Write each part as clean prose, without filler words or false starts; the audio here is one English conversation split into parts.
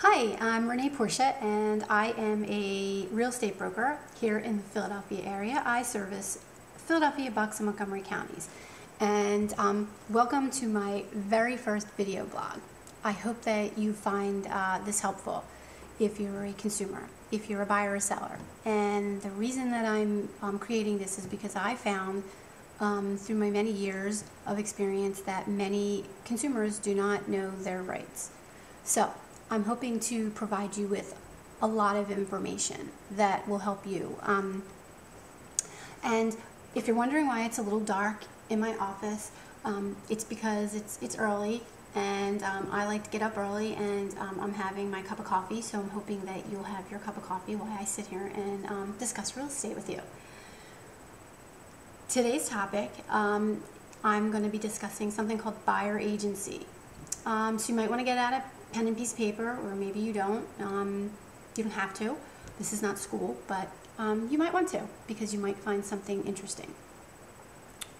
Hi, I'm Renee Porsia, and I am a real estate broker here in the Philadelphia area. I service Philadelphia, Bucks, and Montgomery counties. And welcome to my very first video blog. I hope that you find this helpful if you're a consumer, if you're a buyer or seller. And the reason that I'm creating this is because I found through my many years of experience that many consumers do not know their rights. So I'm hoping to provide you with a lot of information that will help you. And if you're wondering why it's a little dark in my office, it's because it's early, and I like to get up early, and I'm having my cup of coffee, so I'm hoping that you'll have your cup of coffee while I sit here and discuss real estate with you. Today's topic, I'm going to be discussing something called buyer agency. So you might want to get out a pen and piece of paper, or maybe you don't. You don't have to. This is not school, but you might want to, because you might find something interesting.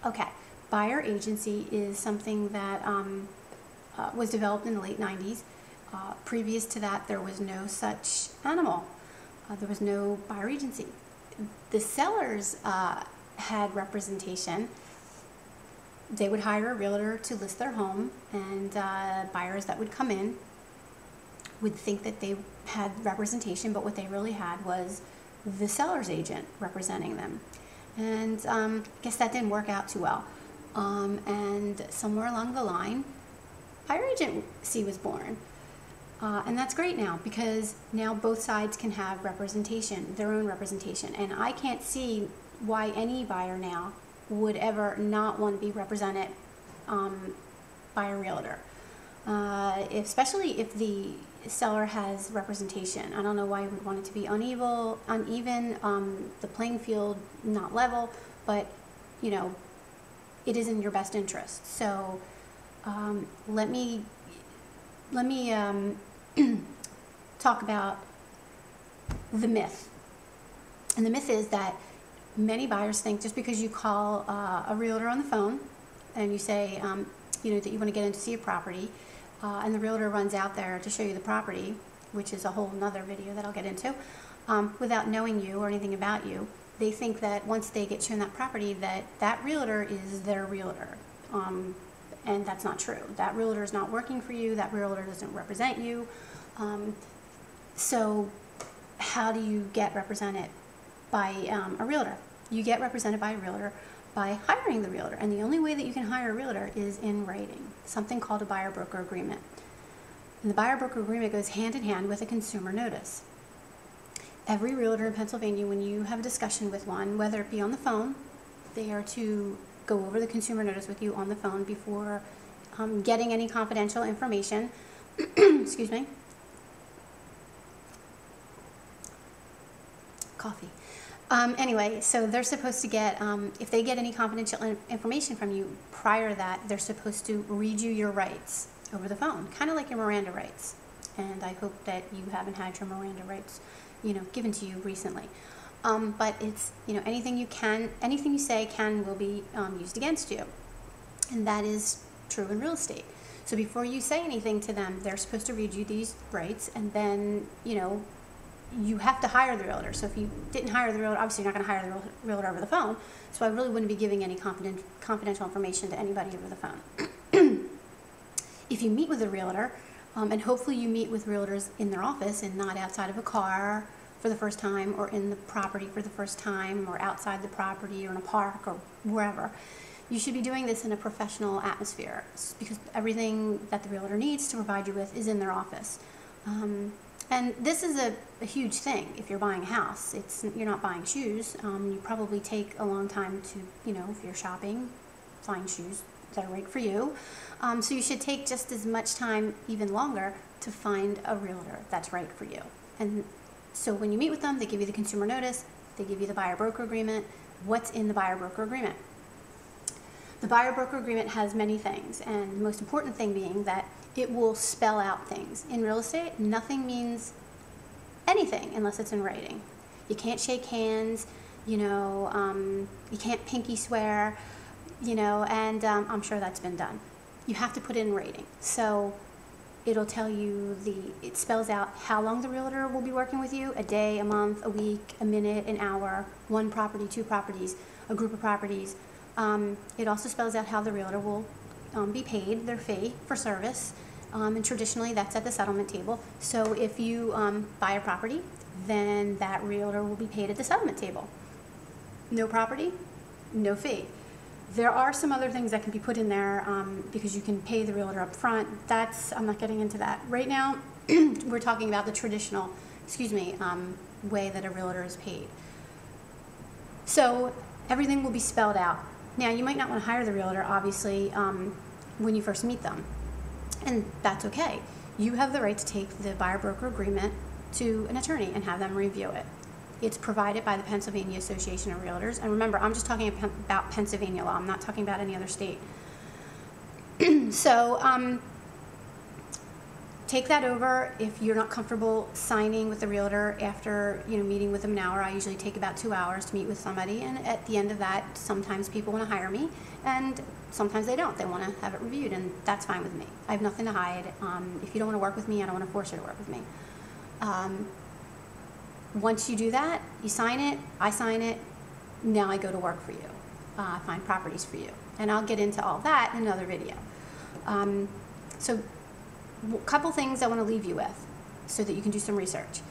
Okay, buyer agency is something that was developed in the late 90s. Previous to that, there was no such animal. There was no buyer agency. The sellers had representation. They would hire a realtor to list their home, and buyers that would come in would think that they had representation, but what they really had was the seller's agent representing them. And I guess that didn't work out too well. And somewhere along the line, buyer agency was born. And that's great now, because now both sides can have representation, their own representation. And I can't see why any buyer now would ever not want to be represented by a realtor. Especially if the seller has representation. I don't know why you would want it to be uneven, the playing field not level, but you know, it is in your best interest. So let me talk about the myth. And the myth is that many buyers think just because you call a realtor on the phone and you say you know, that you want to get in to see a property, and the realtor runs out there to show you the property, which is a whole nother video that I'll get into, without knowing you or anything about you, they think that once they get shown that property, that realtor is their realtor. And that's not true. That realtor is not working for you. That realtor doesn't represent you. So how do you get represented by a realtor? You get represented by a realtor by hiring the realtor, and the only way that you can hire a realtor is in writing, something called a buyer-broker agreement. And the buyer-broker agreement goes hand in hand with a consumer notice. Every realtor in Pennsylvania, when you have a discussion with one, whether it be on the phone, they are to go over the consumer notice with you on the phone before getting any confidential information. Excuse me. Coffee. Anyway, so they're supposed to get, if they get any confidential information from you prior to that, they're supposed to read you your rights over the phone, kind of like your Miranda rights. And I hope that you haven't had your Miranda rights, you know, given to you recently. But it's, you know, anything you say will be used against you. And that is true in real estate. So before you say anything to them, they're supposed to read you these rights, and then, you know, you have to hire the realtor. So if you didn't hire the realtor, obviously you're not going to hire the realtor over the phone. So I really wouldn't be giving any confidential information to anybody over the phone. If you meet with a realtor, and hopefully you meet with realtors in their office and not outside of a car for the first time, or in the property for the first time, or outside the property, or in a park, or wherever, you should be doing this in a professional atmosphere, because everything that the realtor needs to provide you with is in their office. And this is a huge thing if you're buying a house. You're not buying shoes. You probably take a long time to, you know, if you're shopping, find shoes that are right for you. So you should take just as much time, even longer, to find a realtor that's right for you. And so when you meet with them, they give you the consumer notice, they give you the buyer-broker agreement. What's in the buyer-broker agreement? The buyer-broker agreement has many things, and the most important thing being that it will spell out things. In real estate, nothing means anything unless it's in writing. You can't shake hands, you know, you can't pinky swear, you know, and I'm sure that's been done. You have to put it in writing. So it'll tell you it spells out how long the realtor will be working with you, a day, a month, a week, a minute, an hour, one property, two properties, a group of properties. It also spells out how the realtor will be paid their fee for service. And traditionally that's at the settlement table. So if you buy a property, then that realtor will be paid at the settlement table. No property, no fee. There are some other things that can be put in there because you can pay the realtor up front. I'm not getting into that. Right now, we're talking about the traditional, way that a realtor is paid. So everything will be spelled out. Now, you might not want to hire the realtor, obviously, when you first meet them. And that's okay. You have the right to take the buyer-broker agreement to an attorney and have them review it. It's provided by the Pennsylvania Association of Realtors. And remember, I'm just talking about Pennsylvania law. I'm not talking about any other state. So take that over. If you're not comfortable signing with the realtor after meeting with them an hour, I usually take about 2 hours to meet with somebody. And at the end of that, sometimes people want to hire me, and sometimes they don't. They want to have it reviewed, and that's fine with me. I have nothing to hide. If you don't want to work with me, I don't want to force you to work with me. Once you do that, you sign it, I sign it, now I go to work for you. I find properties for you. And I'll get into all that in another video. So a couple things I want to leave you with so that you can do some research.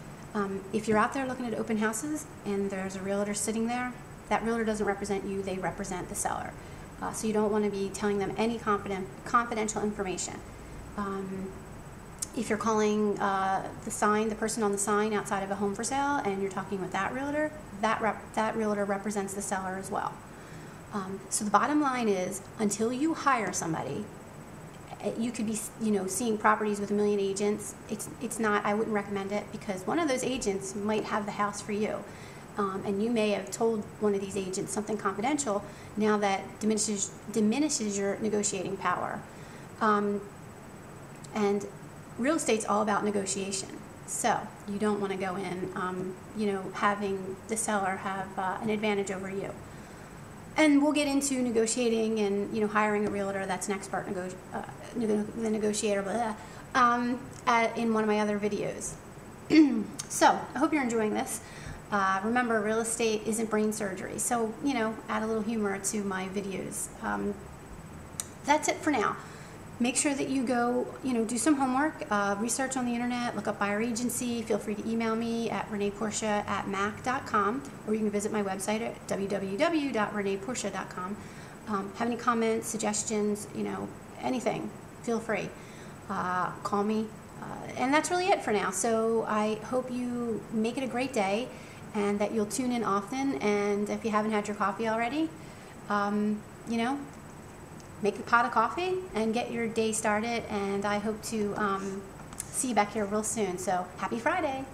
If you're out there looking at open houses and there's a realtor sitting there, that realtor doesn't represent you, they represent the seller. So you don't want to be telling them any confidential information. If you're calling the person on the sign outside of a home for sale and you're talking with that realtor, that realtor represents the seller as well. So the bottom line is, until you hire somebody, you could be seeing properties with 1 million agents. It's not, I wouldn't recommend it, because one of those agents might have the house for you. And you may have told one of these agents something confidential. Now that diminishes your negotiating power. And real estate's all about negotiation. So you don't want to go in, having the seller have an advantage over you. And we'll get into negotiating and hiring a realtor that's an expert the negotiator, in one of my other videos. So I hope you're enjoying this. Remember, real estate isn't brain surgery, so add a little humor to my videos. That's it for now. Make sure that you go, do some homework, research on the internet, look up buyer agency. Feel free to email me at reneeporsia@mac.com, or you can visit my website at www.reneeporsia.com. Have any comments, suggestions, anything, feel free. Call me. And that's really it for now. So I hope you make it a great day and that you'll tune in often. And if you haven't had your coffee already, make a pot of coffee and get your day started, and I hope to see you back here real soon. So happy Friday.